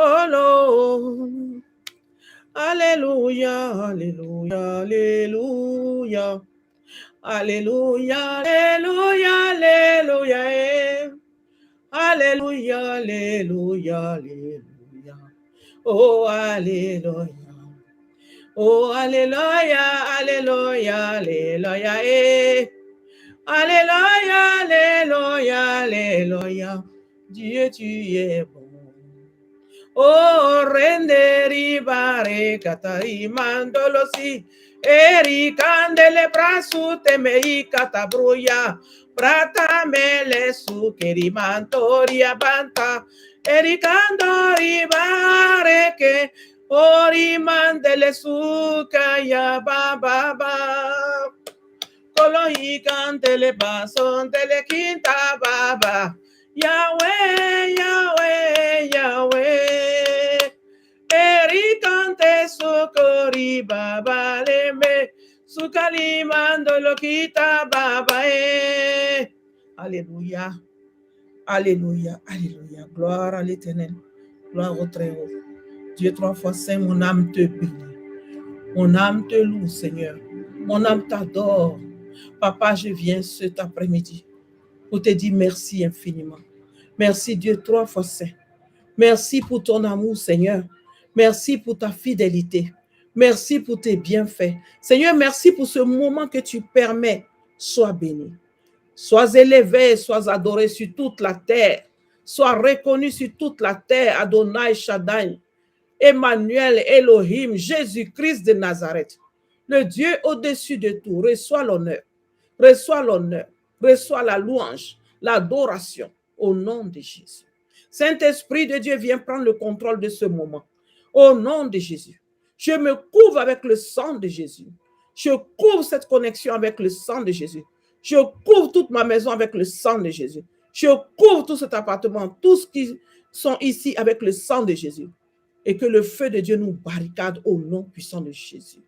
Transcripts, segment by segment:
Oh Lord. Alléluia, Alléluia, Alléluia. Alléluia, Alléluia, Alléluia. Alléluia, Alléluia, Alléluia. Oh, Alléluia. Oh, Alléluia, Alléluia, Alléluia. Alléluia, Alléluia, Alléluia. Dieu, tu es bon. Oh, renderi bare katari mandolosi. Eri candele brasu temei katabruya. Prata mele su keri mantoria banta. Eri candori bare ke. Ori mandele su kaya baba ba. Kolohi candele bason tele quinta baba. Yahweh, Yahweh, Yahweh. Ericante socori baba leme. Sukali mandolo kita baba. Alléluia. Alléluia. Alléluia. Gloire à l'Éternel. Gloire au Très-Haut. Dieu 3 fois saint, mon âme te bénit. Mon âme te loue, Seigneur. Mon âme t'adore. Papa, je viens cet après-midi pour te dire merci infiniment. Merci Dieu 3 fois saint. Merci pour ton amour, Seigneur. Merci pour ta fidélité. Merci pour tes bienfaits. Seigneur, merci pour ce moment que tu permets. Sois béni. Sois élevé, sois adoré sur toute la terre. Sois reconnu sur toute la terre, Adonai Shaddai, Emmanuel, Elohim, Jésus-Christ de Nazareth. Le Dieu au-dessus de tout, reçois l'honneur. Reçois l'honneur. Reçois la louange, l'adoration au nom de Jésus. Saint-Esprit de Dieu, viens prendre le contrôle de ce moment. Au nom de Jésus. Je me couvre avec le sang de Jésus. Je couvre cette connexion avec le sang de Jésus. Je couvre toute ma maison avec le sang de Jésus. Je couvre tout cet appartement, tous qui sont ici avec le sang de Jésus. Et que le feu de Dieu nous barricade au nom puissant de Jésus.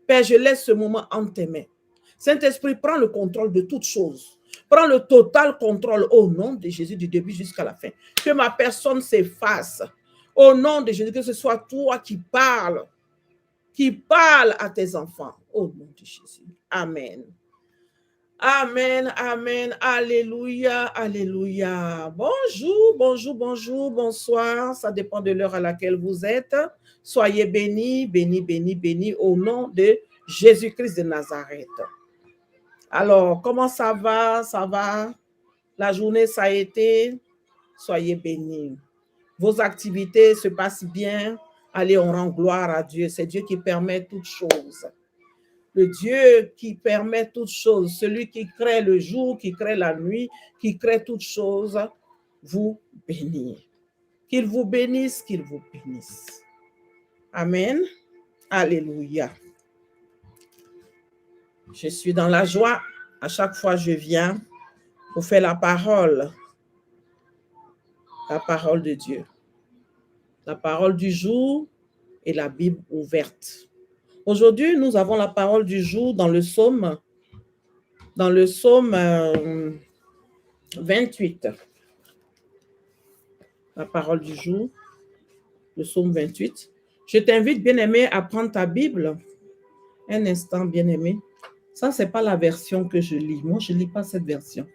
Père, je laisse ce moment en tes mains. Saint-Esprit, prends le contrôle de toutes choses. Prends le total contrôle au nom de Jésus du début jusqu'à la fin. Que ma personne s'efface. Au nom de Jésus, que ce soit toi qui parles à tes enfants. Au nom de Jésus. Amen. Amen, amen, alléluia, alléluia. Bonjour, bonjour, bonjour, bonsoir. Ça dépend de l'heure à laquelle vous êtes. Soyez bénis, bénis, bénis, bénis au nom de Jésus-Christ de Nazareth. Alors, comment ça va? Ça va? La journée, ça a été? Soyez bénis. Vos activités se passent bien. Allez, on rend gloire à Dieu. C'est Dieu qui permet toutes choses. Le Dieu qui permet toutes choses, celui qui crée le jour, qui crée la nuit, qui crée toutes choses, vous bénit. Qu'il vous bénisse, qu'il vous bénisse. Amen. Alléluia. Je suis dans la joie. À chaque fois, je viens pour faire la parole de Dieu. La parole du jour et la Bible ouverte. Aujourd'hui, nous avons la parole du jour dans le psaume 28. La parole du jour, le psaume 28. Je t'invite, bien-aimé, à prendre ta Bible. Un instant, bien-aimé. Ça, ce n'est pas la version que je lis. Moi, je ne lis pas cette version.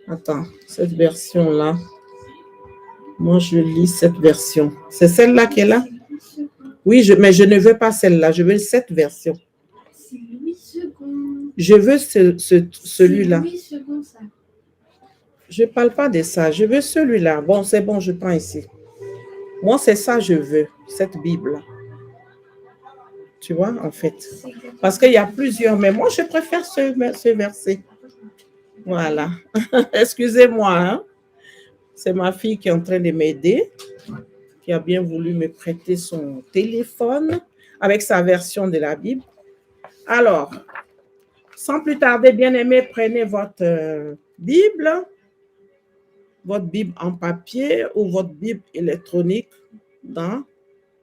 Attends, cette version-là. Moi, je lis cette version. C'est celle-là qui est là? Oui, mais je ne veux pas celle-là. Je veux cette version. C'est Louis II. Je veux celui-là. Louis II, ça. Je ne parle pas de ça. Je veux celui-là. Bon, c'est bon, je prends ici. Moi, c'est ça je veux, cette Bible-là. Tu vois, en fait. Parce qu'il y a plusieurs, mais moi, je préfère ce verset. Voilà. Excusez-moi, hein. C'est ma fille qui est en train de m'aider, qui a bien voulu me prêter son téléphone avec sa version de la Bible. Alors, sans plus tarder, bien-aimés, prenez votre Bible en papier ou votre Bible électronique dans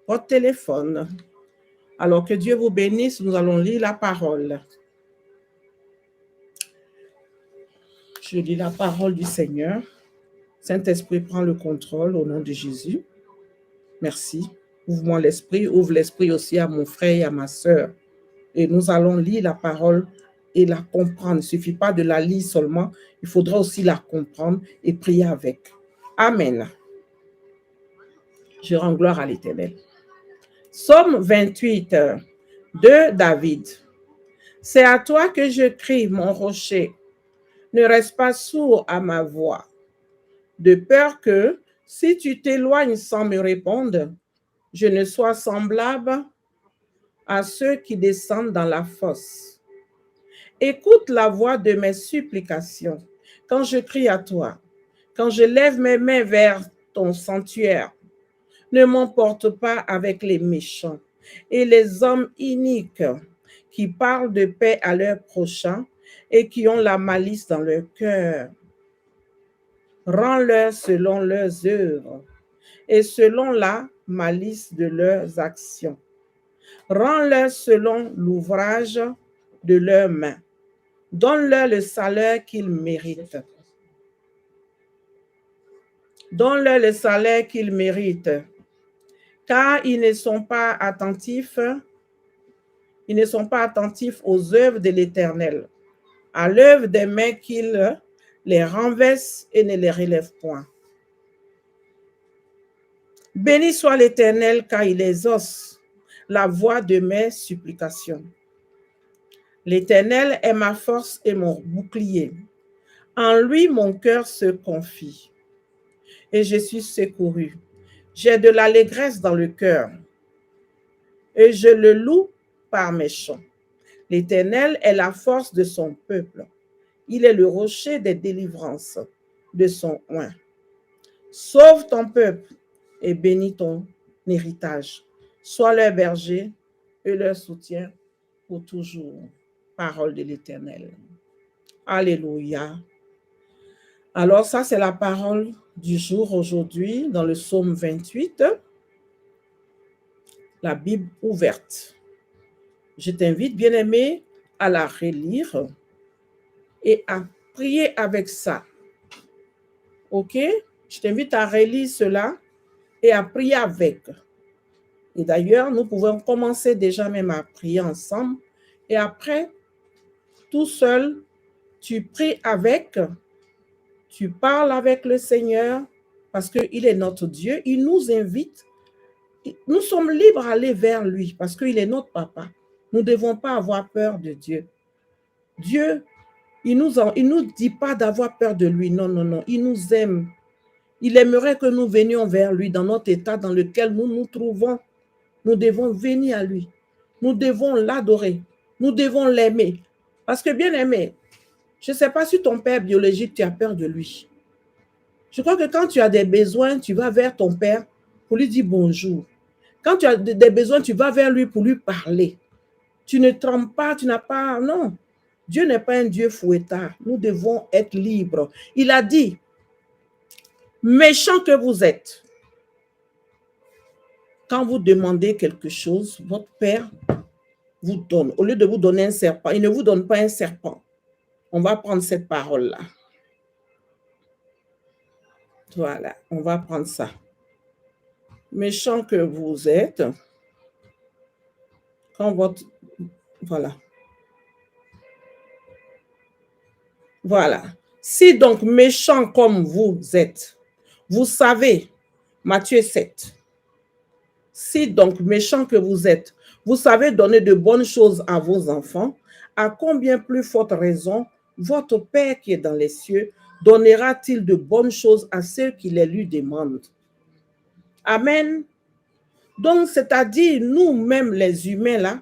votre téléphone. Alors, que Dieu vous bénisse, nous allons lire la parole. Je lis la parole du Seigneur. Saint-Esprit, prends le contrôle au nom de Jésus. Merci. Ouvre-moi l'esprit, ouvre l'esprit aussi à mon frère et à ma sœur. Et nous allons lire la parole et la comprendre. Il ne suffit pas de la lire seulement, il faudra aussi la comprendre et prier avec. Amen. Je rends gloire à l'Éternel. Psaume 28 de David. C'est à toi que je crie, mon rocher. Ne reste pas sourd à ma voix, de peur que, si tu t'éloignes sans me répondre, je ne sois semblable à ceux qui descendent dans la fosse. Écoute la voix de mes supplications quand je crie à toi, quand je lève mes mains vers ton sanctuaire. Ne m'emporte pas avec les méchants et les hommes iniques qui parlent de paix à leurs prochains et qui ont la malice dans leur cœur. Rends-leur selon leurs œuvres et selon la malice de leurs actions. Rends-leur selon l'ouvrage de leurs mains. Donne-leur le salaire qu'ils méritent. Donne-leur le salaire qu'ils méritent, car ils ne sont pas attentifs aux œuvres de l'Éternel, à l'œuvre des mains qu'il les renverse et ne les relève point. Béni soit l'Éternel, car il exauce la voix de mes supplications. L'Éternel est ma force et mon bouclier. En lui, mon cœur se confie et je suis secouru. J'ai de l'allégresse dans le cœur et je le loue par mes chants. L'Éternel est la force de son peuple. Il est le rocher des délivrances de son oint. Sauve ton peuple et bénis ton héritage. Sois leur berger et leur soutien pour toujours. Parole de l'Éternel. Alléluia. Alors ça, c'est la parole du jour aujourd'hui dans le psaume 28. La Bible ouverte. Je t'invite, bien-aimé, à la relire et à prier avec ça. OK? Je t'invite à relire cela et à prier avec. Et d'ailleurs, nous pouvons commencer déjà même à prier ensemble. Et après, tout seul, tu pries avec, tu parles avec le Seigneur parce qu'il est notre Dieu. Il nous invite. Nous sommes libres d'aller vers lui parce qu'il est notre papa. Nous ne devons pas avoir peur de Dieu. Dieu, il nous dit pas d'avoir peur de lui. Non, non, non. Il nous aime. Il aimerait que nous venions vers lui dans notre état dans lequel nous nous trouvons. Nous devons venir à lui. Nous devons l'adorer. Nous devons l'aimer. Parce que bien aimé, je ne sais pas si ton père biologique, tu as peur de lui. Je crois que quand tu as des besoins, tu vas vers ton père pour lui dire bonjour. Quand tu as des besoins, tu vas vers lui pour lui parler. Tu ne trembles pas, tu n'as pas... Non, Dieu n'est pas un Dieu fouettard. Nous devons être libres. Il a dit, méchants que vous êtes, quand vous demandez quelque chose, votre Père vous donne. Au lieu de vous donner un serpent, il ne vous donne pas un serpent. On va prendre cette parole-là. Voilà, on va prendre ça. Méchants que vous êtes, quand votre... Voilà. Voilà. Si donc méchants comme vous êtes, vous savez, Matthieu 7, si donc méchants que vous êtes, vous savez donner de bonnes choses à vos enfants, à combien plus forte raison votre Père qui est dans les cieux donnera-t-il de bonnes choses à ceux qui les lui demandent? Amen. Donc, c'est-à-dire, nous-mêmes les humains là,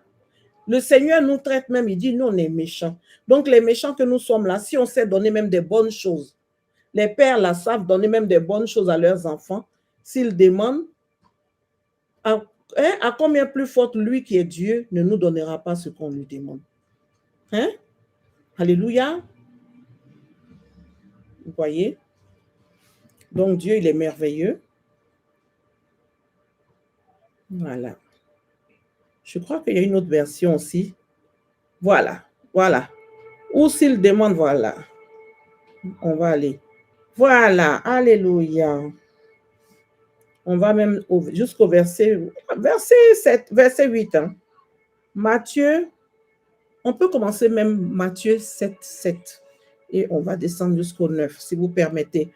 le Seigneur nous traite même, il dit, nous on est méchants. Donc, les méchants que nous sommes là, si on sait donner même des bonnes choses, les pères là savent donner même des bonnes choses à leurs enfants, s'ils demandent, à combien plus forte lui qui est Dieu ne nous donnera pas ce qu'on lui demande. Hein? Alléluia. Vous voyez? Donc, Dieu, il est merveilleux. Voilà. Je crois qu'il y a une autre version aussi. Voilà, voilà. Ou s'il demande, voilà. On va aller. Voilà, alléluia. On va même jusqu'au verset 7, verset 8. Hein. Matthieu, on peut commencer même Matthieu 7, 7. Et on va descendre jusqu'au 9, si vous permettez.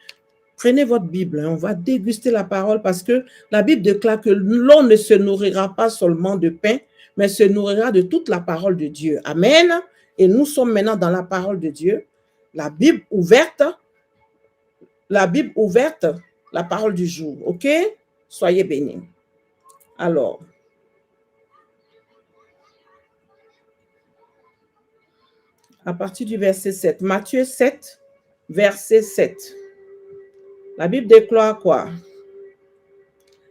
Prenez votre Bible, hein, on va déguster la parole parce que la Bible déclare que l'homme ne se nourrira pas seulement de pain, mais se nourrira de toute la parole de Dieu. Amen. Et nous sommes maintenant dans la parole de Dieu. La Bible ouverte, la parole du jour. OK? Soyez bénis. Alors, à partir du verset 7, Matthieu 7, verset 7. La Bible déclare quoi?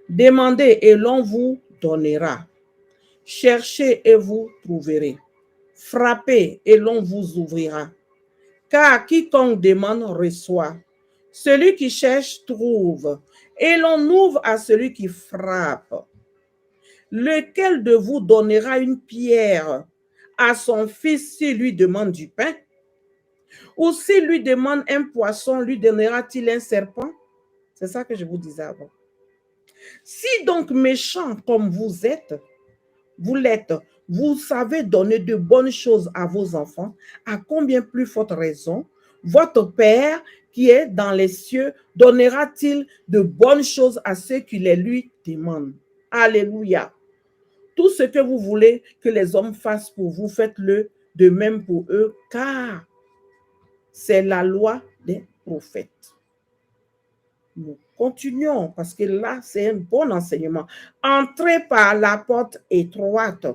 Demandez et l'on vous donnera. Cherchez et vous trouverez. Frappez et l'on vous ouvrira. Car quiconque demande reçoit. Celui qui cherche trouve. Et l'on ouvre à celui qui frappe. Lequel de vous donnera une pierre à son fils s'il lui demande du pain? Ou s'il lui demande un poisson, lui donnera-t-il un serpent? C'est ça que je vous disais avant. Si donc méchant comme vous l'êtes, vous savez donner de bonnes choses à vos enfants, à combien plus forte raison votre Père qui est dans les cieux donnera-t-il de bonnes choses à ceux qui les lui demandent? Alléluia. Tout ce que vous voulez que les hommes fassent pour vous, faites-le de même pour eux, car c'est la loi des prophètes. Nous continuons parce que là, c'est un bon enseignement. Entrez par la porte étroite,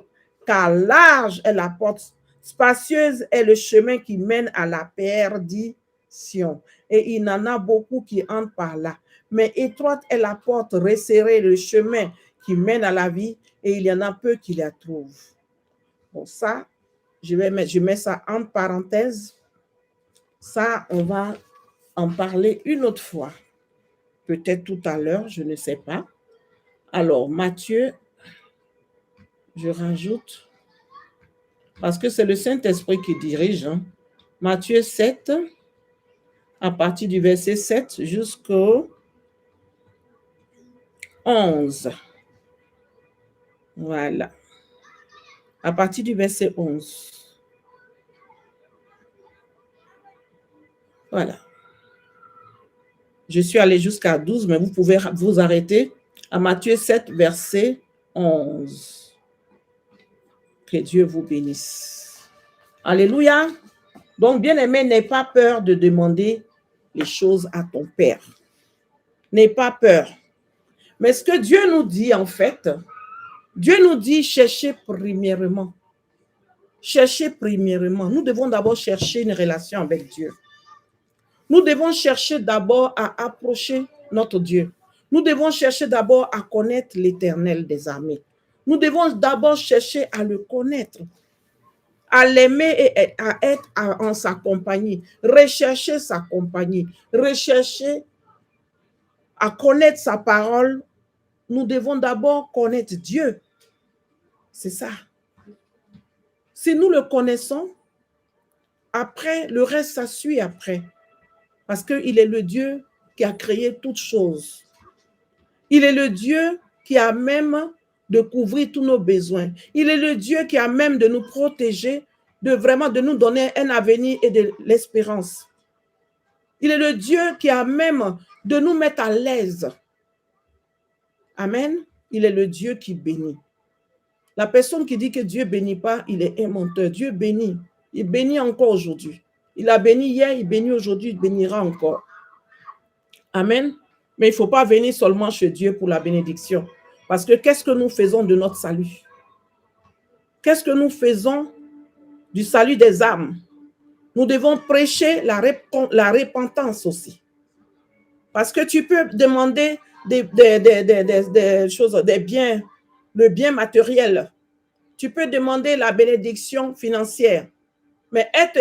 car large est la porte, spacieuse est le chemin qui mène à la perdition. Et il y en a beaucoup qui entrent par là. Mais étroite est la porte, resserrée le chemin qui mène à la vie, et il y en a peu qui la trouvent. Bon, ça, je mets ça en parenthèse. Ça, on va en parler une autre fois. Peut-être tout à l'heure, je ne sais pas. Alors, Matthieu, je rajoute, parce que c'est le Saint-Esprit qui dirige. Hein. Matthieu 7, à partir du verset 7 jusqu'au 11. Voilà. À partir du verset 11. Voilà. Je suis allée jusqu'à 12, mais vous pouvez vous arrêter à Matthieu 7, verset 11. Que Dieu vous bénisse. Alléluia. Donc, bien-aimé, n'aie pas peur de demander les choses à ton Père. N'aie pas peur. Mais ce que Dieu nous dit, en fait, Dieu nous dit cherchez premièrement. Cherchez premièrement. Nous devons d'abord chercher une relation avec Dieu. Nous devons chercher d'abord à approcher notre Dieu. Nous devons chercher d'abord à connaître l'Éternel des armées. Nous devons d'abord chercher à le connaître, à l'aimer et à être en sa compagnie, rechercher sa compagnie, rechercher à connaître sa parole. Nous devons d'abord connaître Dieu. C'est ça. Si nous le connaissons, après, le reste, ça suit après. Parce qu'il est le Dieu qui a créé toutes choses. Il est le Dieu qui a même de couvrir tous nos besoins. Il est le Dieu qui a même de nous protéger, de nous donner un avenir et de l'espérance. Il est le Dieu qui a même de nous mettre à l'aise. Amen. Il est le Dieu qui bénit. La personne qui dit que Dieu ne bénit pas, il est un menteur. Dieu bénit. Il bénit encore aujourd'hui. Il a béni hier, il bénit aujourd'hui, il bénira encore. Amen. Mais il ne faut pas venir seulement chez Dieu pour la bénédiction. Parce que qu'est-ce que nous faisons de notre salut? Qu'est-ce que nous faisons du salut des âmes? Nous devons prêcher la repentance aussi. Parce que tu peux demander des choses, des biens, le bien matériel. Tu peux demander la bénédiction financière. Mais elle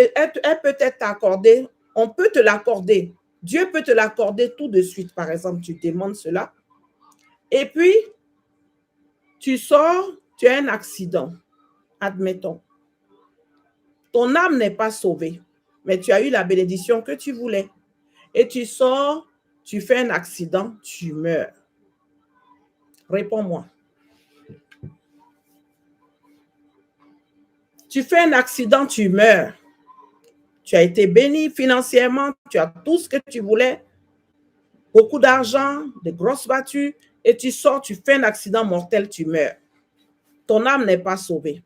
peut être accordée, on peut te l'accorder. Dieu peut te l'accorder tout de suite. Par exemple, tu demandes cela. Et puis, tu sors, tu as un accident. Admettons. Ton âme n'est pas sauvée, mais tu as eu la bénédiction que tu voulais. et tu sors, tu fais un accident, tu meurs. Réponds-moi. Tu fais un accident, tu meurs. Tu as été béni financièrement, tu as tout ce que tu voulais, beaucoup d'argent, de grosses battues, et tu sors, tu fais un accident mortel, tu meurs. Ton âme n'est pas sauvée.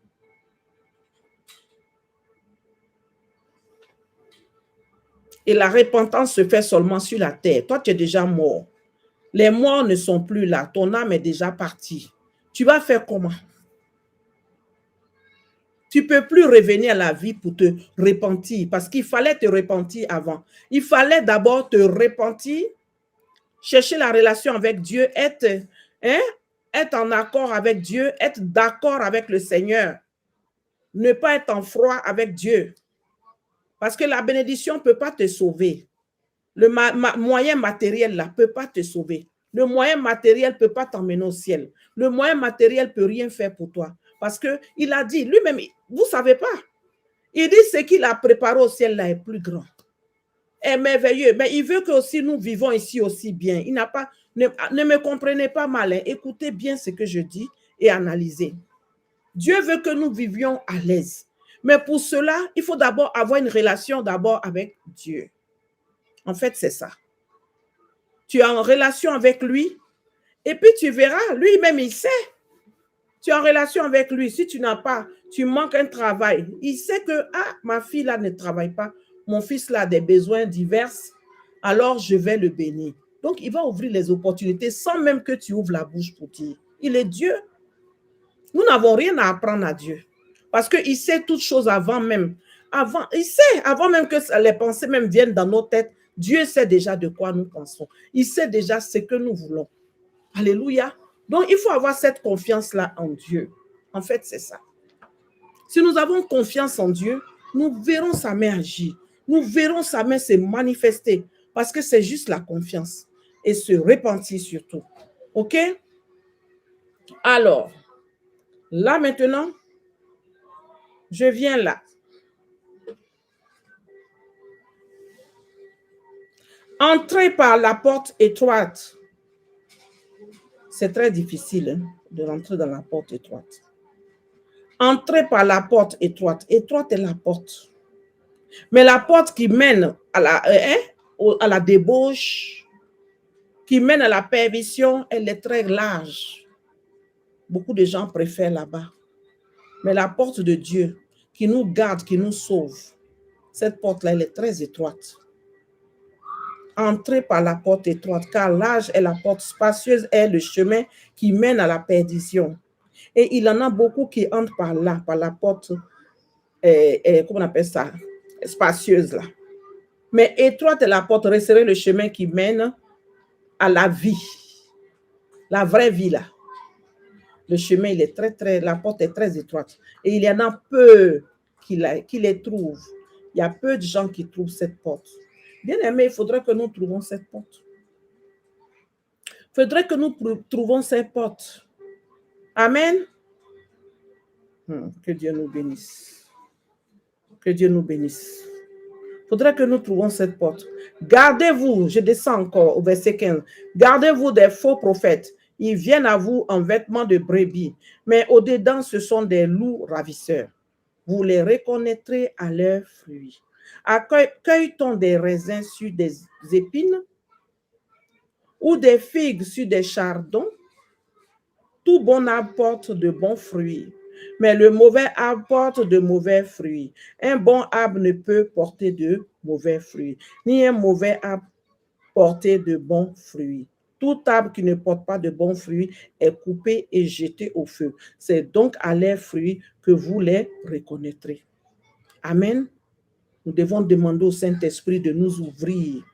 Et la repentance se fait seulement sur la terre. Toi, tu es déjà mort. Les morts ne sont plus là. Ton âme est déjà partie. Tu vas faire comment? Tu ne peux plus revenir à la vie pour te repentir parce qu'il fallait te repentir avant. Il fallait d'abord te repentir, chercher la relation avec Dieu, être en accord avec Dieu, être d'accord avec le Seigneur. Ne pas être en froid avec Dieu. Parce que la bénédiction ne peut pas te sauver. Le moyen matériel là ne peut pas te sauver. Le moyen matériel ne peut pas t'emmener au ciel. Le moyen matériel ne peut rien faire pour toi. Parce qu'il a dit, lui-même, vous ne savez pas. Il dit ce qu'il a préparé au ciel là est plus grand, est merveilleux. Mais il veut que aussi nous vivons ici aussi bien. Il n'a pas, ne me comprenez pas mal. Hein. Écoutez bien ce que je dis et analysez. Dieu veut que nous vivions à l'aise. Mais pour cela, il faut d'abord avoir une relation d'abord avec Dieu. En fait, c'est ça. Tu es en relation avec lui et puis tu verras, lui-même, il sait. Tu es en relation avec lui. Si tu n'as pas, tu manques un travail. Il sait que, ma fille là ne travaille pas. Mon fils là a des besoins divers. Alors, je vais le bénir. Donc, il va ouvrir les opportunités sans même que tu ouvres la bouche pour dire. Il est Dieu. Nous n'avons rien à apprendre à Dieu. Parce qu'il sait toutes choses avant même. Il sait, avant même que les pensées même viennent dans nos têtes. Dieu sait déjà de quoi nous pensons. Il sait déjà ce que nous voulons. Alléluia. Donc, il faut avoir cette confiance-là en Dieu. En fait, c'est ça. Si nous avons confiance en Dieu, nous verrons sa main agir. Nous verrons sa main se manifester. Parce que c'est juste la confiance. Et se repentir surtout. OK? Alors, là maintenant, je viens là. Entrez par la porte étroite. C'est très difficile de rentrer dans la porte étroite. Entrez par la porte étroite. Étroite est la porte. Mais la porte qui mène à la débauche, qui mène à la perversion, elle est très large. Beaucoup de gens préfèrent là-bas. Mais la porte de Dieu, qui nous garde, qui nous sauve, cette porte-là, elle est très étroite. Entrez par la porte étroite, car large est la porte, spacieuse est le chemin qui mène à la perdition. Et il y en a beaucoup qui entrent par là, par la porte, comment on appelle ça, spacieuse là. Mais étroite est la porte, resserrez le chemin qui mène à la vie, la vraie vie là. Le chemin, il est la porte est très étroite. Et il y en a peu qui les trouvent. Il y a peu de gens qui trouvent cette porte. Bien aimé, il faudrait que nous trouvions cette porte. Il faudrait que nous trouvions cette porte. Amen. Que Dieu nous bénisse. Que Dieu nous bénisse. Il faudrait que nous trouvions cette porte. Gardez-vous, je descends encore au verset 15. Gardez-vous des faux prophètes. Ils viennent à vous en vêtements de brebis, mais au-dedans, ce sont des loups ravisseurs. Vous les reconnaîtrez à leurs fruits. Cueille-t-on des raisins sur des épines ou des figues sur des chardons? Tout bon arbre porte de bons fruits, mais le mauvais arbre porte de mauvais fruits. Un bon arbre ne peut porter de mauvais fruits, ni un mauvais arbre porter de bons fruits. Tout arbre qui ne porte pas de bons fruits est coupé et jeté au feu. C'est donc à leurs fruits que vous les reconnaîtrez. Amen. Nous devons demander au Saint-Esprit de nous ouvrir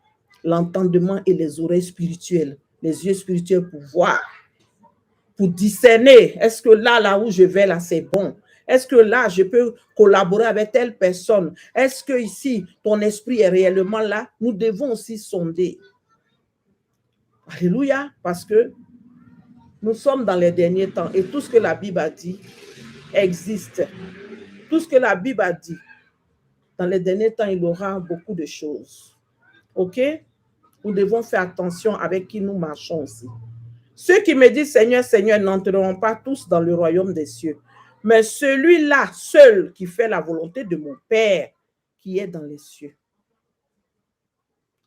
l'entendement et les oreilles spirituelles, les yeux spirituels pour voir, pour discerner, est-ce que là où je vais, là, c'est bon? Est-ce que là, je peux collaborer avec telle personne? Est-ce que ici, ton esprit est réellement là? Nous devons aussi sonder. Alléluia, parce que nous sommes dans les derniers temps et tout ce que la Bible a dit existe. Tout ce que la Bible a dit, dans les derniers temps, il y aura beaucoup de choses. OK? nous devons faire attention avec qui nous marchons aussi. Ceux qui me disent Seigneur, Seigneur n'entreront pas tous dans le royaume des cieux, mais celui-là seul qui fait la volonté de mon Père qui est dans les cieux.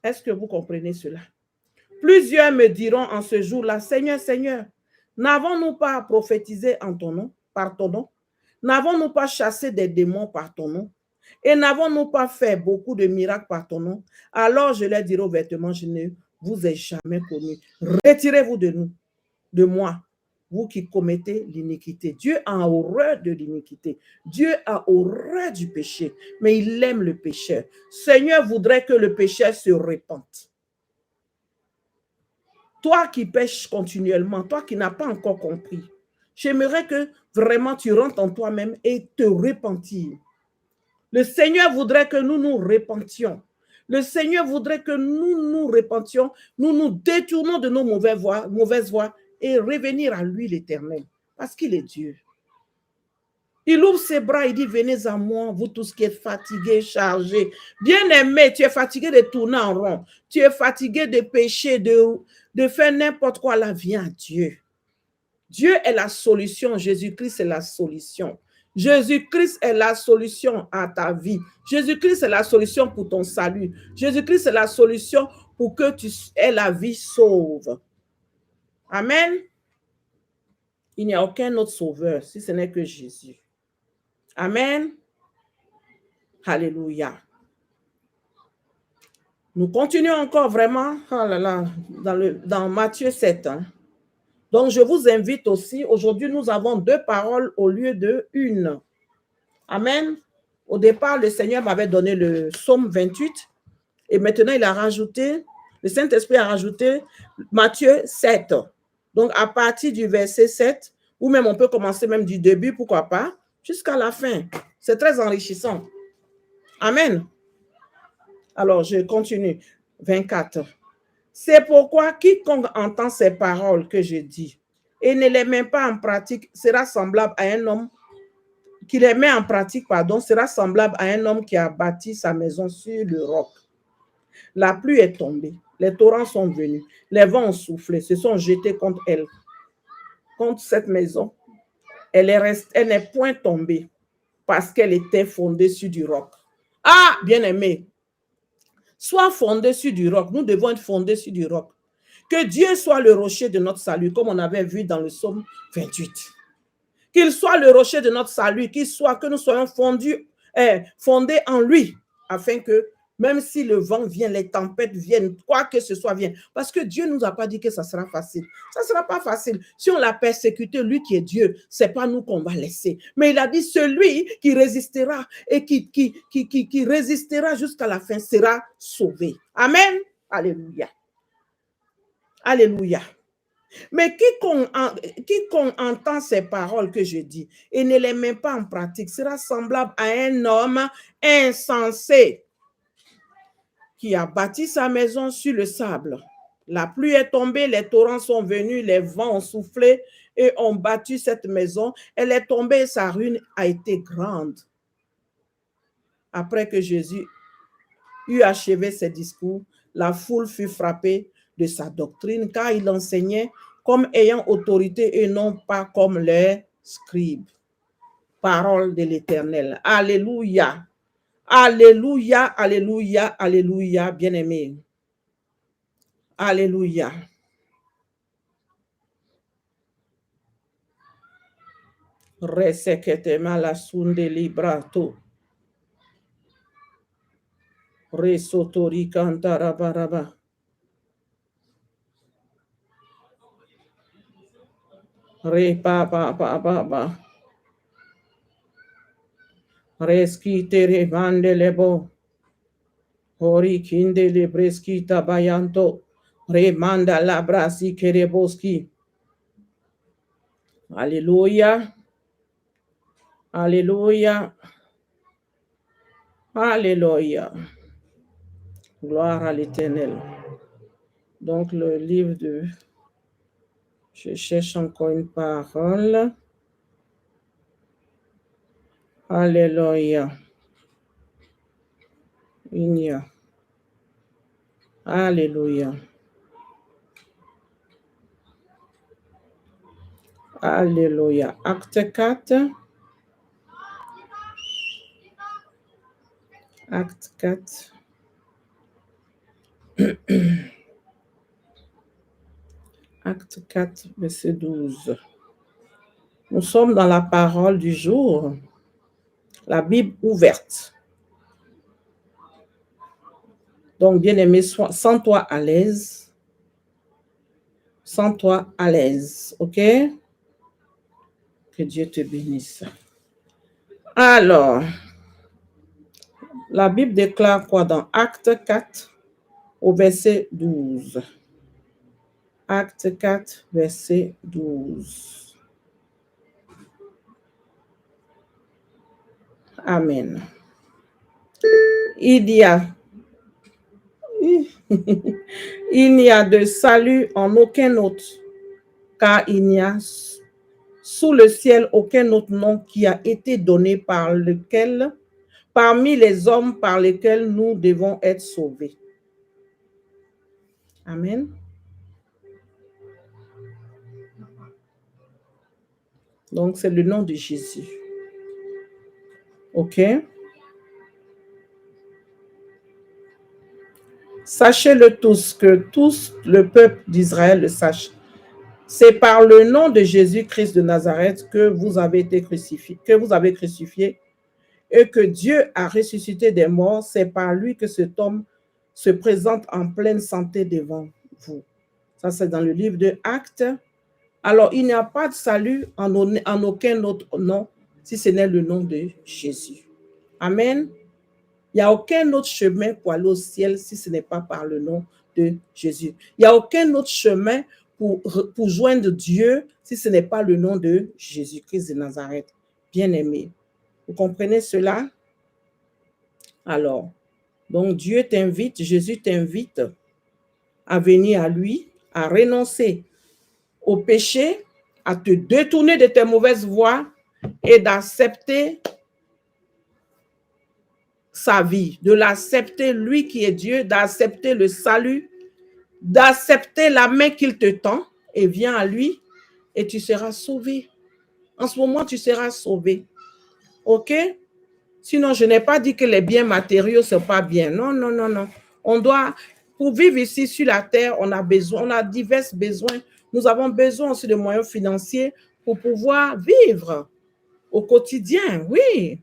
Est-ce que vous comprenez cela? Plusieurs me diront en ce jour-là, Seigneur, Seigneur, n'avons-nous pas prophétisé en ton nom, par ton nom? N'avons-nous pas chassé des démons par ton nom? Et n'avons-nous pas fait beaucoup de miracles par ton nom? Alors je leur dirai ouvertement, je ne vous ai jamais connu. Retirez-vous de nous, de moi, vous qui commettez l'iniquité. Dieu a horreur de l'iniquité. Dieu a horreur du péché, mais il aime le pécheur. Seigneur voudrait que le pécheur se répande. Toi qui pêches continuellement, toi qui n'as pas encore compris, j'aimerais que vraiment tu rentres en toi-même et te repentir. Le Seigneur voudrait que nous nous repentions. Le Seigneur voudrait que nous nous repentions, nous nous détournons de nos mauvaises voies et revenir à lui l'Éternel, parce qu'il est Dieu. Il ouvre ses bras, il dit, venez à moi, vous tous qui êtes fatigués, chargés. Bien-aimé, tu es fatigué de tourner en rond. Tu es fatigué de pécher, de faire n'importe quoi. Là, viens à Dieu. Dieu est la solution. Jésus-Christ est la solution. Jésus-Christ est la solution à ta vie. Jésus-Christ est la solution pour ton salut. Jésus-Christ est la solution pour que tu aies la vie sauve. Amen. Il n'y a aucun autre sauveur si ce n'est que Jésus. Amen. Alléluia. Nous continuons encore vraiment dans Matthieu 7. Hein. Donc, je vous invite aussi, aujourd'hui, nous avons 2 paroles au lieu de 1. Amen. Au départ, le Seigneur m'avait donné le psaume 28 et maintenant, il a rajouté, le Saint-Esprit a rajouté Matthieu 7. Donc, à partir du verset 7, ou même on peut commencer même du début, pourquoi pas, jusqu'à la fin. C'est très enrichissant. Amen. Alors, je continue. 24. C'est pourquoi quiconque entend ces paroles que je dis et ne les met pas en pratique sera semblable à un homme qui les met en pratique, sera semblable à un homme qui a bâti sa maison sur le roc. La pluie est tombée, les torrents sont venus, les vents ont soufflé, se sont jetés contre elle, contre cette maison. Elle n'est point tombée parce qu'elle était fondée sur du roc. Ah, bien-aimé, sois fondé sur du roc. Nous devons être fondés sur du roc. Que Dieu soit le rocher de notre salut, comme on avait vu dans le psaume 28. Qu'il soit le rocher de notre salut, que nous soyons fondés en lui, afin que même si le vent vient, les tempêtes viennent, quoi que ce soit vient, parce que Dieu ne nous a pas dit que ça sera facile. Ça ne sera pas facile. Si on l'a persécuté, lui qui est Dieu, ce n'est pas nous qu'on va laisser. Mais il a dit, celui qui résistera et qui résistera jusqu'à la fin sera sauvé. Amen. Alléluia. Alléluia. Mais quiconque entend ces paroles que je dis et ne les met pas en pratique sera semblable à un homme insensé qui a bâti sa maison sur le sable. La pluie est tombée, les torrents sont venus, les vents ont soufflé et ont battu cette maison. Elle est tombée et sa ruine a été grande. Après que Jésus eut achevé ses discours, la foule fut frappée de sa doctrine, car il enseignait comme ayant autorité et non pas comme les scribes. Parole de l'Éternel. Alléluia. Alléluia, alléluia, alléluia, bien-aimé. Alléluia. Resekete malasunde librato. Resotori cantarabaraba. Re pa pa pa pa pa. Reskite re vande lebo. Hori kinde le breskita bayanto. Re manda la brasi kereboski. Alléluia. Alléluia. Alléluia. Gloire à l'Éternel. Donc le livre de... Je cherche encore une parole. Alléluia. Il y a. Alléluia. Alléluia. Acte 4. Acte 4. Acte 4, verset 12. Nous sommes dans la parole du jour, la Bible ouverte. Donc, bien-aimé, sens-toi à l'aise. Sens-toi à l'aise, ok? Que Dieu te bénisse. Alors, la Bible déclare quoi dans Acte 4 au verset 12? Acte 4, verset 12. Amen. Il y a de salut en aucun autre, car il n'y a sous le ciel aucun autre nom qui a été donné parmi les hommes par lesquels nous devons être sauvés. Amen. Donc, c'est le nom de Jésus. OK? Sachez-le tous, que tous le peuple d'Israël le sache. C'est par le nom de Jésus-Christ de Nazareth que vous avez été crucifié, et que Dieu a ressuscité des morts. C'est par lui que cet homme se présente en pleine santé devant vous. Ça, c'est dans le livre de Actes. Alors, il n'y a pas de salut en aucun autre nom, si ce n'est le nom de Jésus. Amen. Il n'y a aucun autre chemin pour aller au ciel si ce n'est pas par le nom de Jésus. Il n'y a aucun autre chemin pour joindre Dieu si ce n'est pas le nom de Jésus-Christ de Nazareth. Bien-aimé. Vous comprenez cela? Alors, donc Dieu t'invite, Jésus t'invite à venir à lui, à renoncer au péché, à te détourner de tes mauvaises voies et d'accepter sa vie, de l'accepter, lui qui est Dieu, d'accepter le salut, d'accepter la main qu'il te tend et viens à lui et tu seras sauvé. En ce moment, tu seras sauvé. OK? Sinon, je n'ai pas dit que les biens matériaux ne sont pas bien. Non, non, non, non. On doit, pour vivre ici sur la terre, on a divers besoins. Nous avons besoin aussi de moyens financiers pour pouvoir vivre au quotidien, oui.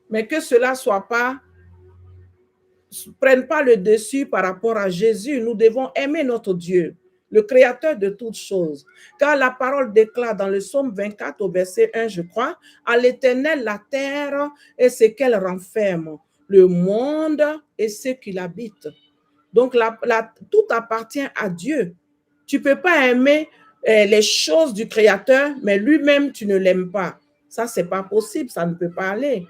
Mais que cela prenne pas le dessus par rapport à Jésus. Nous devons aimer notre Dieu, le créateur de toutes choses. Car la parole déclare dans le psaume 24 au verset 1, je crois, à l'Éternel la terre et ce qu'elle renferme, le monde et ceux qui l'habitent. Donc, tout appartient à Dieu. Tu ne peux pas aimer les choses du créateur, mais lui-même, tu ne l'aimes pas. Ça, ce n'est pas possible, ça ne peut pas aller.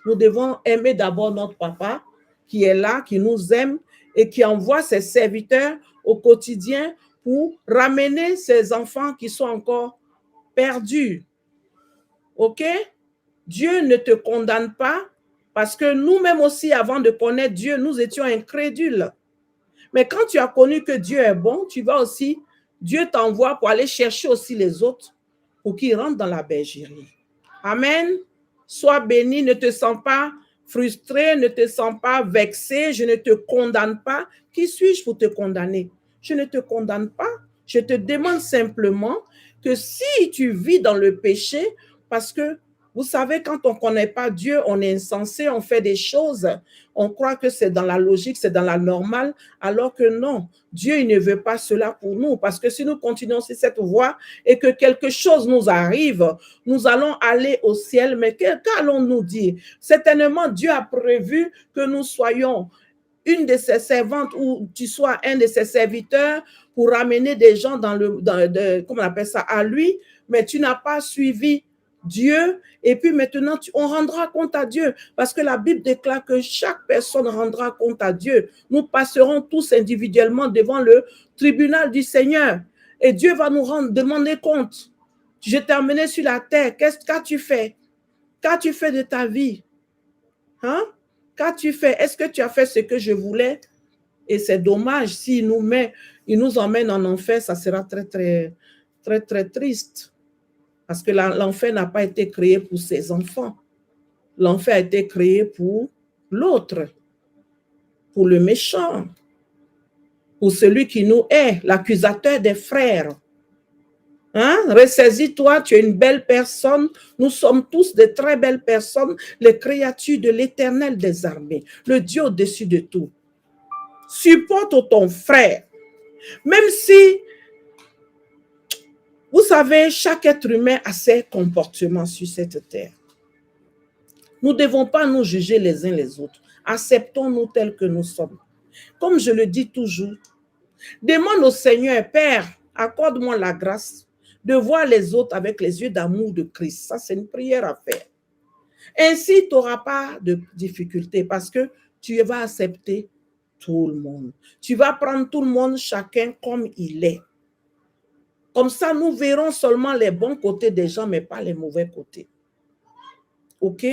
Nous devons aimer d'abord notre papa, qui est là, qui nous aime et qui envoie ses serviteurs au quotidien pour ramener ses enfants qui sont encore perdus. OK? Dieu ne te condamne pas parce que nous-mêmes aussi, avant de connaître Dieu, nous étions incrédules. Mais quand tu as connu que Dieu est bon, tu vas aussi, Dieu t'envoie pour aller chercher aussi les autres pour qu'ils rentrent dans la bergerie. Amen. Sois béni, ne te sens pas frustré, ne te sens pas vexé, je ne te condamne pas. Qui suis-je pour te condamner? Je ne te condamne pas. Je te demande simplement que si tu vis dans le péché, parce que vous savez, quand on ne connaît pas Dieu, on est insensé, on fait des choses, on croit que c'est dans la logique, c'est dans la normale, alors que non, Dieu il ne veut pas cela pour nous, parce que si nous continuons sur cette voie et que quelque chose nous arrive, nous allons aller au ciel, mais qu'allons-nous dire? Certainement, Dieu a prévu que nous soyons une de ses servantes ou tu sois un de ses serviteurs pour ramener des gens comment on appelle ça, à lui, mais tu n'as pas suivi Dieu, et puis maintenant, on rendra compte à Dieu, parce que la Bible déclare que chaque personne rendra compte à Dieu. Nous passerons tous individuellement devant le tribunal du Seigneur, et Dieu va nous demander compte. Je t'ai amené sur la terre, qu'as-tu fait? Qu'as-tu fait de ta vie? Hein? Qu'as-tu fait? Est-ce que tu as fait ce que je voulais? Et c'est dommage, s'il nous emmène en enfer, ça sera très, très, très, très triste. Parce que l'enfer n'a pas été créé pour ses enfants. L'enfer a été créé pour l'autre, pour le méchant, pour celui qui nous hait, l'accusateur des frères. Hein? Ressaisis-toi, tu es une belle personne. Nous sommes tous de très belles personnes, les créatures de l'Éternel des armées, le Dieu au-dessus de tout. Supporte ton frère, même si, vous savez, chaque être humain a ses comportements sur cette terre. Nous ne devons pas nous juger les uns les autres. Acceptons-nous tels que nous sommes. Comme je le dis toujours, demande au Seigneur, Père, accorde-moi la grâce de voir les autres avec les yeux d'amour de Christ. Ça, c'est une prière à faire. Ainsi, tu n'auras pas de difficulté parce que tu vas accepter tout le monde. Tu vas prendre tout le monde, chacun comme il est. Comme ça, nous verrons seulement les bons côtés des gens, mais pas les mauvais côtés. OK?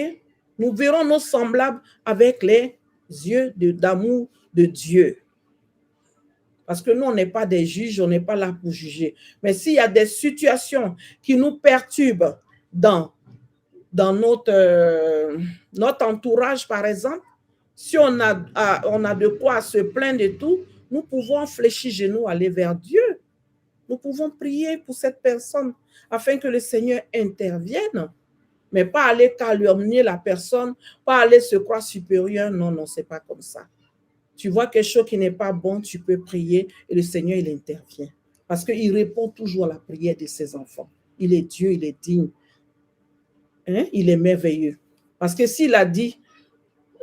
Nous verrons nos semblables avec les yeux d'amour de Dieu. Parce que nous, on n'est pas des juges, on n'est pas là pour juger. Mais s'il y a des situations qui nous perturbent dans notre entourage, par exemple, si on a de quoi se plaindre et tout, nous pouvons fléchir genoux, aller vers Dieu. Nous pouvons prier pour cette personne afin que le Seigneur intervienne, mais pas aller calomnier la personne, pas aller se croire supérieur. Non, non, c'est pas comme ça. Tu vois quelque chose qui n'est pas bon, tu peux prier et le Seigneur, il intervient. Parce qu'il répond toujours à la prière de ses enfants. Il est Dieu, il est digne. Hein? Il est merveilleux. Parce que s'il a dit,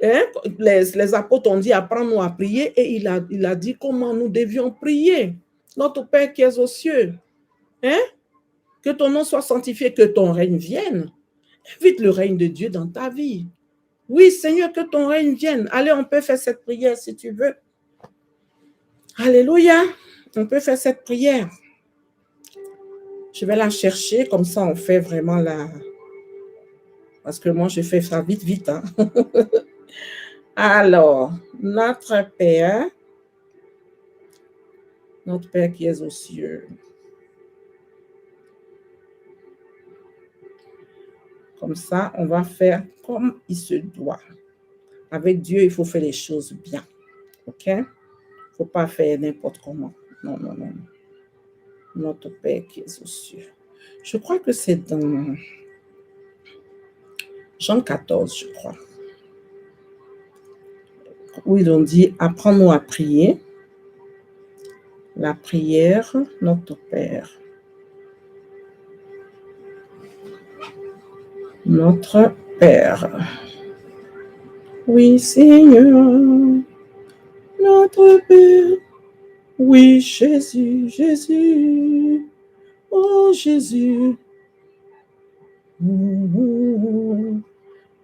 hein, les apôtres ont dit, apprends-nous à prier, et il a dit comment nous devions prier. Notre Père qui es aux cieux, hein? Que ton nom soit sanctifié, que ton règne vienne. Invite le règne de Dieu dans ta vie. Oui, Seigneur, que ton règne vienne. Allez, on peut faire cette prière si tu veux. Alléluia. On peut faire cette prière. Je vais la chercher, comme ça on fait vraiment la... Parce que moi, je fais ça vite, vite. Hein? Alors, notre Père qui est aux cieux. Comme ça, on va faire comme il se doit. Avec Dieu, il faut faire les choses bien. OK? Il ne faut pas faire n'importe comment. Non, non, non. Notre Père qui est aux cieux. Je crois que c'est dans Jean 14, je crois. Où ils ont dit, apprends-nous à prier. La prière, notre Père. Notre Père. Oui, Seigneur, notre Père. Oui, Jésus, Jésus. Oh, Jésus.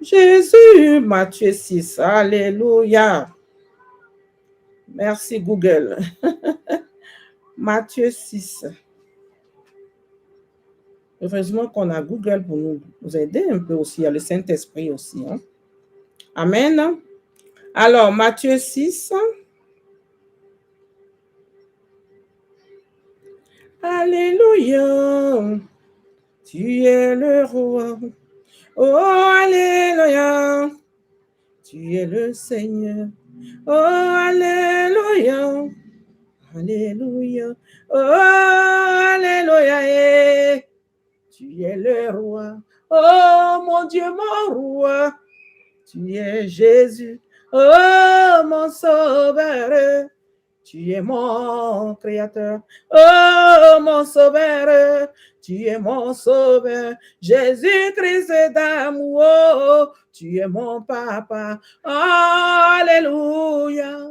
Jésus, Matthieu 6. Alléluia. Merci, Google. Matthieu 6. Heureusement qu'on a Google pour nous aider un peu aussi. Il y a le Saint-Esprit aussi. Hein? Amen. Alors, Matthieu 6. Alléluia. Tu es le roi. Oh, alléluia. Tu es le Seigneur. Oh, alléluia. Alléluia. Oh, alléluia. Tu es le roi. Oh, mon Dieu, mon roi. Tu es Jésus. Oh, mon sauveur. Tu es mon créateur. Oh, mon sauveur. Tu es mon sauveur. Jésus-Christ d'amour. Oh, tu es mon papa. Alléluia.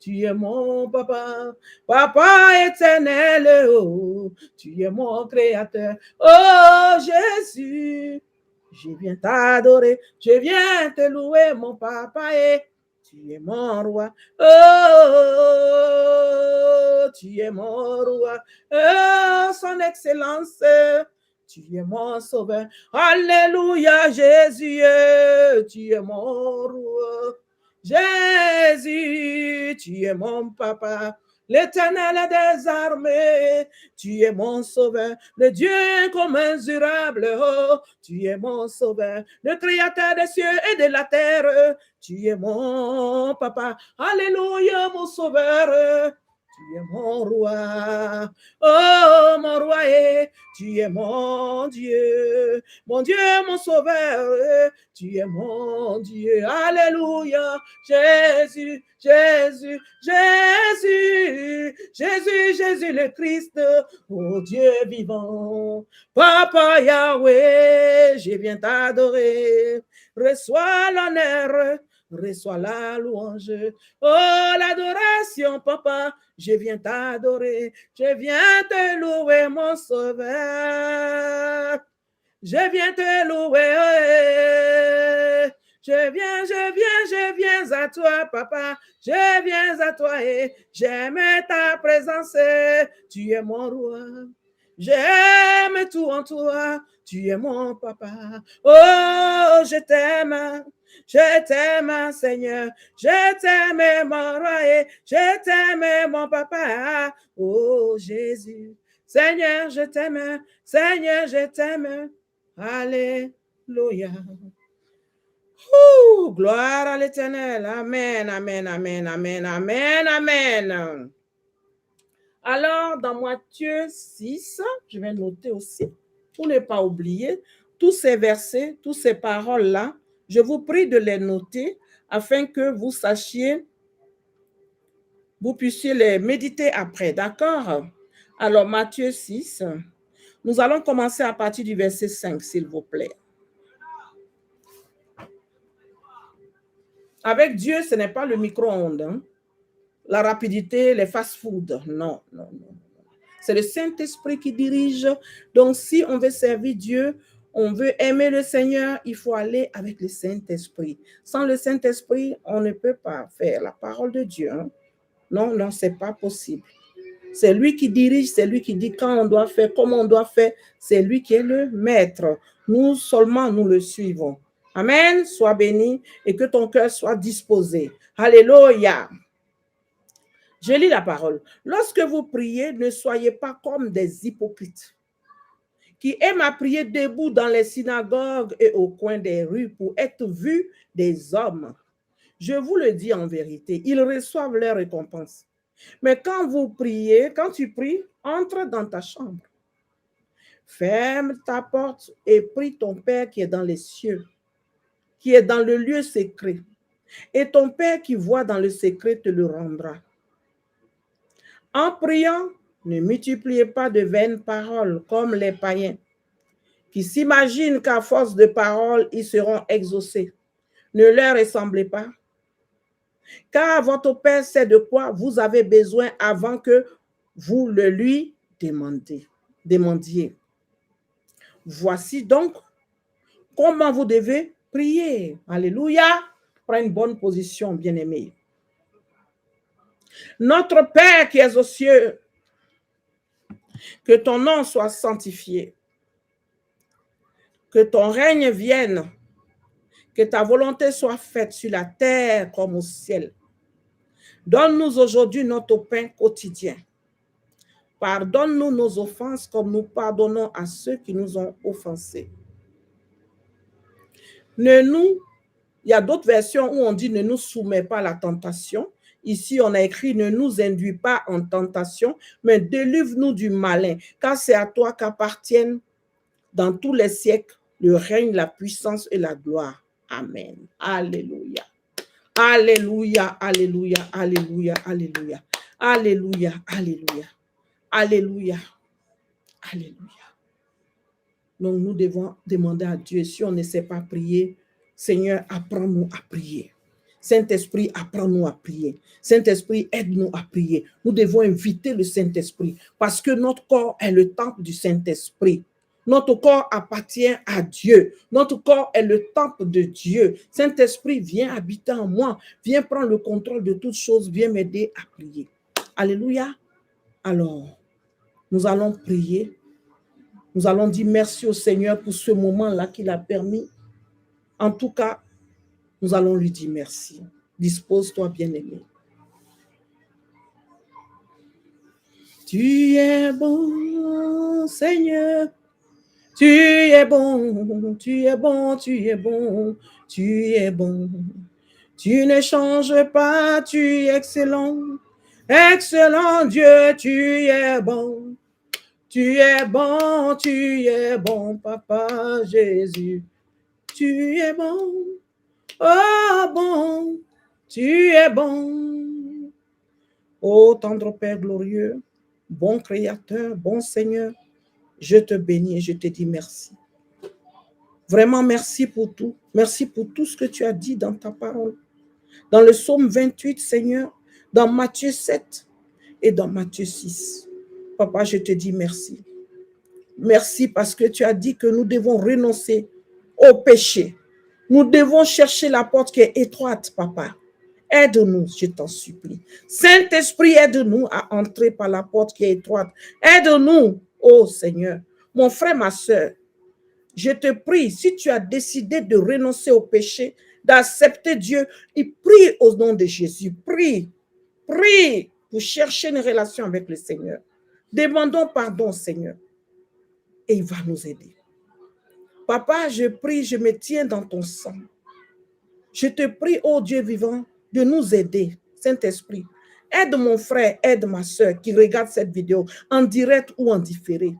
Tu es mon papa, papa éternel, oh, tu es mon créateur, oh Jésus, je viens t'adorer, je viens te louer mon papa et tu es mon roi, oh, tu es mon roi, oh, son excellence, tu es mon sauveur, alléluia Jésus, tu es mon roi. Jésus, tu es mon papa. L'Éternel des armées, tu es mon sauveur, le Dieu incommensurable, oh, tu es mon sauveur, le créateur des cieux et de la terre, tu es mon papa, alléluia, mon sauveur, tu es mon roi, oh, mon roi, tu es mon Dieu, mon sauveur, tu es mon Dieu, alléluia, Jésus, Jésus, Jésus, Jésus, Jésus le Christ, oh Dieu vivant, Papa Yahweh, je viens t'adorer, reçois l'honneur, reçois la louange, oh l'adoration, Papa, je viens t'adorer, je viens te louer, mon sauveur, je viens te louer. Je viens à toi, papa. Je viens à toi et j'aime ta présence. Tu es mon roi. J'aime tout en toi. Tu es mon papa. Oh, je t'aime, Seigneur. Je t'aime, mon roi, et je t'aime, mon papa. Oh, Jésus. Seigneur, je t'aime. Seigneur, je t'aime. Alléluia. Gloire à l'Éternel. Amen, amen, amen, amen, amen, amen. Alors, dans Matthieu 6, je vais noter aussi, pour ne pas oublier, tous ces versets, toutes ces paroles-là, je vous prie de les noter afin que vous sachiez, vous puissiez les méditer après, d'accord? Alors, Matthieu 6, nous allons commencer à partir du verset 5, s'il vous plaît. Avec Dieu, ce n'est pas le micro-ondes, hein? La rapidité, les fast-food. Non, non, non. C'est le Saint-Esprit qui dirige. Donc, si on veut servir Dieu, on veut aimer le Seigneur, il faut aller avec le Saint-Esprit. Sans le Saint-Esprit, on ne peut pas faire la parole de Dieu, hein? Non, non, ce n'est pas possible. C'est lui qui dirige, c'est lui qui dit quand on doit faire, comment on doit faire. C'est lui qui est le maître. Nous seulement, nous le suivons. Amen. Sois béni et que ton cœur soit disposé. Alléluia. Je lis la parole. Lorsque vous priez, ne soyez pas comme des hypocrites qui aiment à prier debout dans les synagogues et au coin des rues pour être vus des hommes. Je vous le dis en vérité, ils reçoivent leur récompense. Mais quand vous priez, quand tu pries, entre dans ta chambre. Ferme ta porte et prie ton Père qui est dans les cieux, qui est dans le lieu secret. Et ton Père qui voit dans le secret te le rendra. En priant, ne multipliez pas de vaines paroles comme les païens, qui s'imaginent qu'à force de paroles, ils seront exaucés. Ne leur ressemblez pas, car votre Père sait de quoi vous avez besoin avant que vous le lui demandiez. Voici donc comment vous devez prier. Alléluia. Prends une bonne position, bien-aimé. Notre Père qui es aux cieux, que ton nom soit sanctifié, que ton règne vienne, que ta volonté soit faite sur la terre comme au ciel. Donne-nous aujourd'hui notre pain quotidien. Pardonne-nous nos offenses comme nous pardonnons à ceux qui nous ont offensés. Il y a d'autres versions où on dit ne nous soumets pas à la tentation. Ici, on a écrit ne nous induis pas en tentation, mais délivre-nous du malin, car c'est à toi qu'appartiennent dans tous les siècles le règne, la puissance et la gloire. Amen. Alléluia. Alléluia, alléluia, alléluia, alléluia, alléluia, alléluia, alléluia, alléluia. Donc, nous devons demander à Dieu, si on ne sait pas prier, Seigneur, apprends-nous à prier. Saint-Esprit, apprends-nous à prier. Saint-Esprit, aide-nous à prier. Nous devons inviter le Saint-Esprit parce que notre corps est le temple du Saint-Esprit. Notre corps appartient à Dieu. Notre corps est le temple de Dieu. Saint-Esprit, viens habiter en moi. Viens prendre le contrôle de toutes choses. Viens m'aider à prier. Alléluia. Alors, nous allons prier. Nous allons dire merci au Seigneur pour ce moment-là qu'il a permis. En tout cas, nous allons lui dire merci. Dispose-toi, bien-aimé. Tu es bon, Seigneur. Tu es bon, tu es bon, tu es bon, tu es bon. Tu ne changes pas, tu es excellent. Excellent Dieu, tu es bon. Tu es bon, Papa Jésus. Tu es bon, oh bon, tu es bon. Ô tendre Père glorieux, bon Créateur, bon Seigneur, je te bénis et je te dis merci. Vraiment, merci pour tout. Merci pour tout ce que tu as dit dans ta parole. Dans le psaume 28, Seigneur, dans Matthieu 7 et dans Matthieu 6. Papa, je te dis merci. Merci parce que tu as dit que nous devons renoncer au péché. Nous devons chercher la porte qui est étroite, Papa. Aide-nous, je t'en supplie. Saint-Esprit, aide-nous à entrer par la porte qui est étroite. Aide-nous, ô Seigneur. Mon frère, ma soeur, je te prie, si tu as décidé de renoncer au péché, d'accepter Dieu, il prie au nom de Jésus. Prie pour chercher une relation avec le Seigneur. Demandons pardon, Seigneur. Et il va nous aider. Papa, je prie, je me tiens dans ton sang. Je te prie, ô Dieu vivant, de nous aider, Saint-Esprit. Aide mon frère, aide ma soeur qui regarde cette vidéo en direct ou en différé.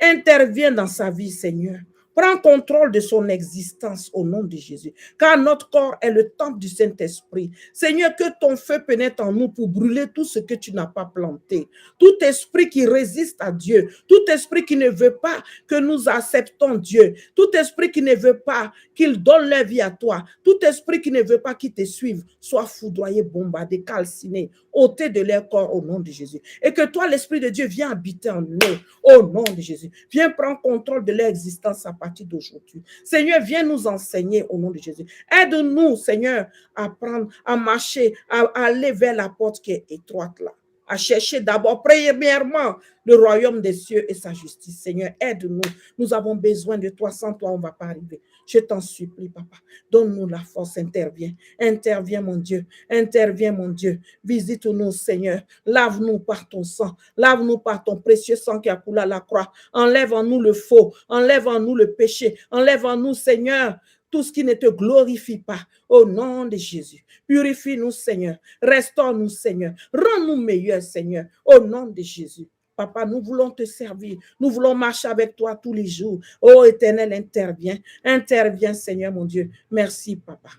Interviens dans sa vie, Seigneur. Prends contrôle de son existence au nom de Jésus. Car notre corps est le temple du Saint-Esprit. Seigneur, que ton feu pénètre en nous pour brûler tout ce que tu n'as pas planté. Tout esprit qui résiste à Dieu. Tout esprit qui ne veut pas que nous acceptons Dieu. Tout esprit qui ne veut pas qu'il donne leur vie à toi. Tout esprit qui ne veut pas qu'il te suive. Soit foudroyé, bombardé, calciné, ôté de leur corps au nom de Jésus. Et que toi, l'Esprit de Dieu, viens habiter en nous au nom de Jésus. Viens prendre contrôle de leur existence à partir d'aujourd'hui. Seigneur, viens nous enseigner au nom de Jésus. Aide-nous, Seigneur, à apprendre, à marcher, à aller vers la porte qui est étroite là. À chercher d'abord, premièrement, le royaume des cieux et sa justice. Seigneur, aide-nous. Nous avons besoin de toi. Sans toi, on ne va pas arriver. Je t'en supplie, Papa. Donne-nous la force. Interviens. Interviens, mon Dieu. Interviens, mon Dieu. Visite-nous, Seigneur. Lave-nous par ton sang. Lave-nous par ton précieux sang qui a coulé à la croix. Enlève en nous le faux. Enlève en nous le péché. Enlève en nous, Seigneur, tout ce qui ne te glorifie pas, au nom de Jésus. Purifie-nous, Seigneur. Restaure-nous, Seigneur. Rends-nous meilleurs, Seigneur, au nom de Jésus. Papa, nous voulons te servir. Nous voulons marcher avec toi tous les jours. Ô Éternel, interviens. Interviens, Seigneur, mon Dieu. Merci, Papa.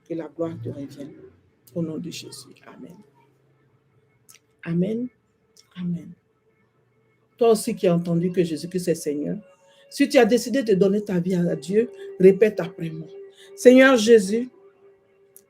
Que la gloire te revienne. Au nom de Jésus. Amen. Amen. Amen. Toi aussi qui as entendu que Jésus-Christ est Seigneur, si tu as décidé de donner ta vie à Dieu, répète après moi. Seigneur Jésus,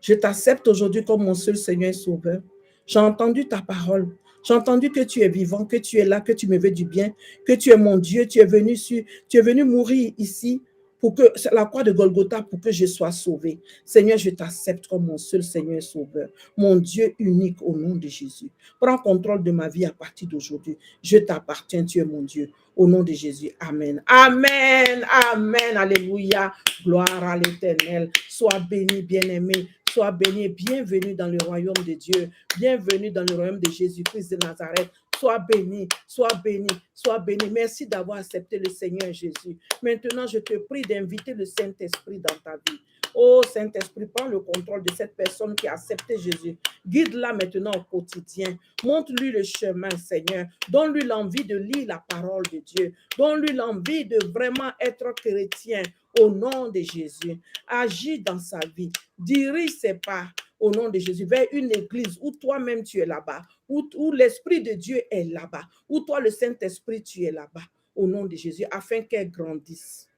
je t'accepte aujourd'hui comme mon seul Seigneur et Sauveur. J'ai entendu ta parole. J'ai entendu que tu es vivant, que tu es là, que tu me veux du bien, que tu es mon Dieu, tu es venu mourir ici pour que la croix de Golgotha pour que je sois sauvé. Seigneur, je t'accepte comme mon seul Seigneur et Sauveur, mon Dieu unique au nom de Jésus. Prends contrôle de ma vie à partir d'aujourd'hui. Je t'appartiens, tu es mon Dieu. Au nom de Jésus, amen. Amen, amen, alléluia. Gloire à l'Éternel. Sois béni, bien-aimé. Sois béni et bienvenue dans le royaume de Dieu. Bienvenue dans le royaume de Jésus-Christ de Nazareth. Sois béni, sois béni, sois béni. Merci d'avoir accepté le Seigneur Jésus. Maintenant, je te prie d'inviter le Saint-Esprit dans ta vie. Oh Saint-Esprit, prends le contrôle de cette personne qui a accepté Jésus. Guide-la maintenant au quotidien. Montre-lui le chemin, Seigneur. Donne-lui l'envie de lire la parole de Dieu. Donne-lui l'envie de vraiment être chrétien au nom de Jésus. Agis dans sa vie. Dirige ses pas au nom de Jésus vers une église où toi-même tu es là-bas, où l'Esprit de Dieu est là-bas, où toi le Saint-Esprit tu es là-bas au nom de Jésus afin qu'elle grandisse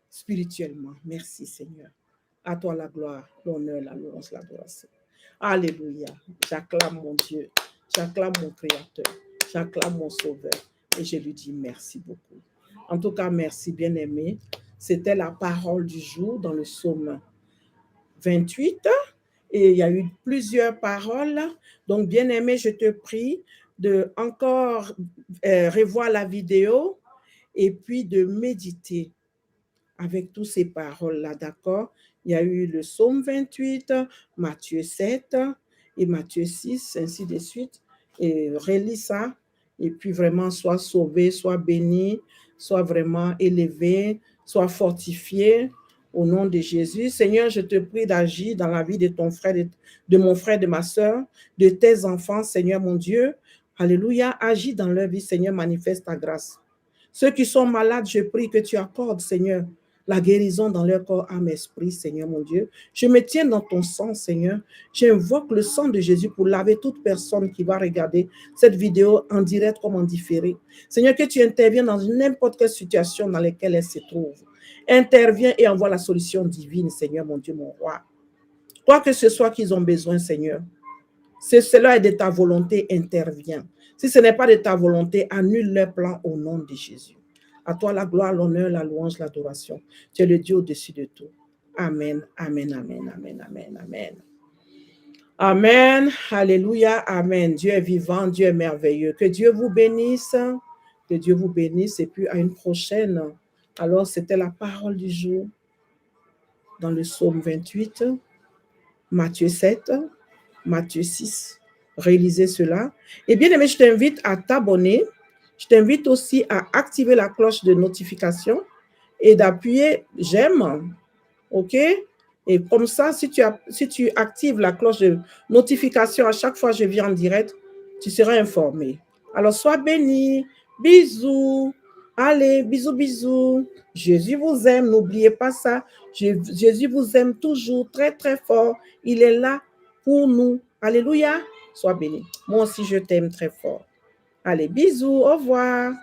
spirituellement. Merci Seigneur. À toi la gloire, l'honneur, la louange, l'adoration. Alléluia. J'acclame mon Dieu. J'acclame mon Créateur. J'acclame mon Sauveur. Et je lui dis merci beaucoup. En tout cas, merci bien-aimé. C'était la parole du jour dans le psaume 28. Et il y a eu plusieurs paroles. Donc, bien-aimé, je te prie de encore revoir la vidéo et puis de méditer avec toutes ces paroles-là, d'accord? Il y a eu le psaume 28, Matthieu 7 et Matthieu 6, ainsi de suite. Et relis ça. Et puis vraiment, sois sauvé, sois béni, sois vraiment élevé, sois fortifié au nom de Jésus. Seigneur, je te prie d'agir dans la vie de ton frère, de mon frère, de ma soeur, de tes enfants, Seigneur mon Dieu. Alléluia, agis dans leur vie, Seigneur, manifeste ta grâce. Ceux qui sont malades, je prie que tu accordes, Seigneur, la guérison dans leur corps, âme, esprit, Seigneur mon Dieu. Je me tiens dans ton sang, Seigneur. J'invoque le sang de Jésus pour laver toute personne qui va regarder cette vidéo en direct comme en différé. Seigneur, que tu interviennes dans n'importe quelle situation dans laquelle elle se trouve. Interviens et envoie la solution divine, Seigneur mon Dieu, mon roi. Quoi que ce soit qu'ils ont besoin, Seigneur, si cela est de ta volonté, interviens. Si ce n'est pas de ta volonté, annule leur plan au nom de Jésus. À toi la gloire, l'honneur, la louange, l'adoration. Tu es le Dieu au-dessus de tout. Amen, amen, amen, amen, amen, amen. Amen, alléluia, amen. Dieu est vivant, Dieu est merveilleux. Que Dieu vous bénisse, que Dieu vous bénisse et puis à une prochaine. Alors, c'était la parole du jour dans le psaume 28, Matthieu 7, Matthieu 6. Réalisez cela. Et bien aimé, je t'invite à t'abonner. Je t'invite aussi à activer la cloche de notification et d'appuyer j'aime. OK? Et comme ça, si tu actives la cloche de notification à chaque fois que je viens en direct, tu seras informé. Alors, sois béni. Bisous. Allez, bisous, bisous. Jésus vous aime. N'oubliez pas ça. Jésus vous aime toujours très, très fort. Il est là pour nous. Alléluia. Sois béni. Moi aussi, je t'aime très fort. Allez, bisous. Au revoir.